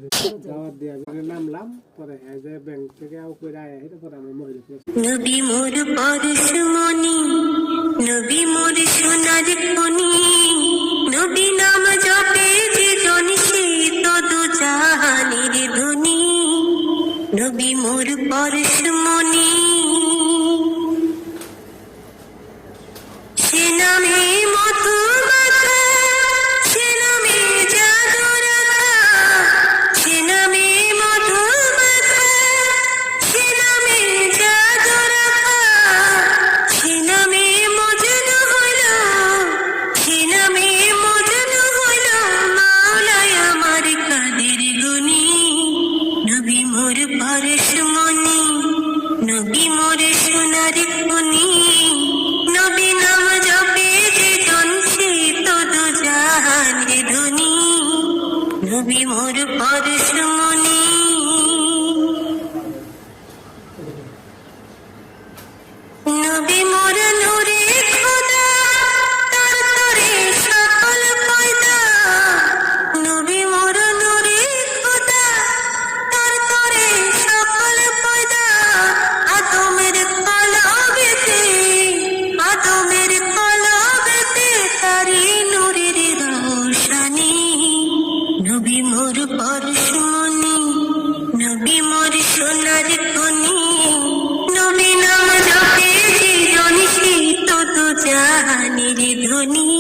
দাওয়াত দিয়া করে নামলাম, পরে যে ব্যাংক থেকে করে আয়া এটা পরে আমার মহিলা নবী মোর পরশমণি, নবী মোর সোনার খনি, নবী নাম জপে যে জন সে তো দু জাহানের ধনী। নবী মোর পরশমণি, সে নামে মধু মাখা, সে নামে জাদু রাখা, সে নামে মধু মাখা, সে নামে জাদু রাখা, সে নামে মজনু হলো, সে নামে মজনু হলো মাওলায় আমার কাদের গুনি। নবী মোর পরশমণি, নবী মোর সোনার খনি, নবী নাম জপে যে জন সে তো দু জাহানের ধনী। নবী মোর পরশমণি, নবী মোর নূরে খোদা, তার তরে সকল পয়দা। নবী মোর নূরে খোদা, তার তরে সকল পয়দা। আদমের কলবেতে, আদমের কলবেতে তারি নূরের রোশনি। নবী মোর পরশমণি, নবী মোর সোনার খনি, নবী নাম জপে যে জন সে তো দু জাহানের ধনী।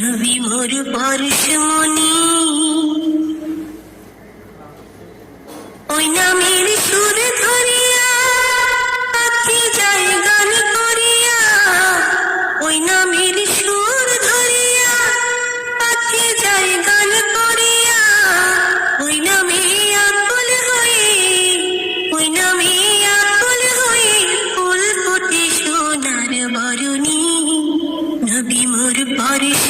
নবী মোর পরশমণি, ওই নামের সুর ধরিয়া পাখি যায় গান করিয়া, ওই নামের সুর ধরিয়া পাখি যায় গান করিয়া। ওই নামে আকুল হয়ে, ওই নামে আকুল হয়ে ফুল ফুটে সোনার বরণী। নবী মোর পরশ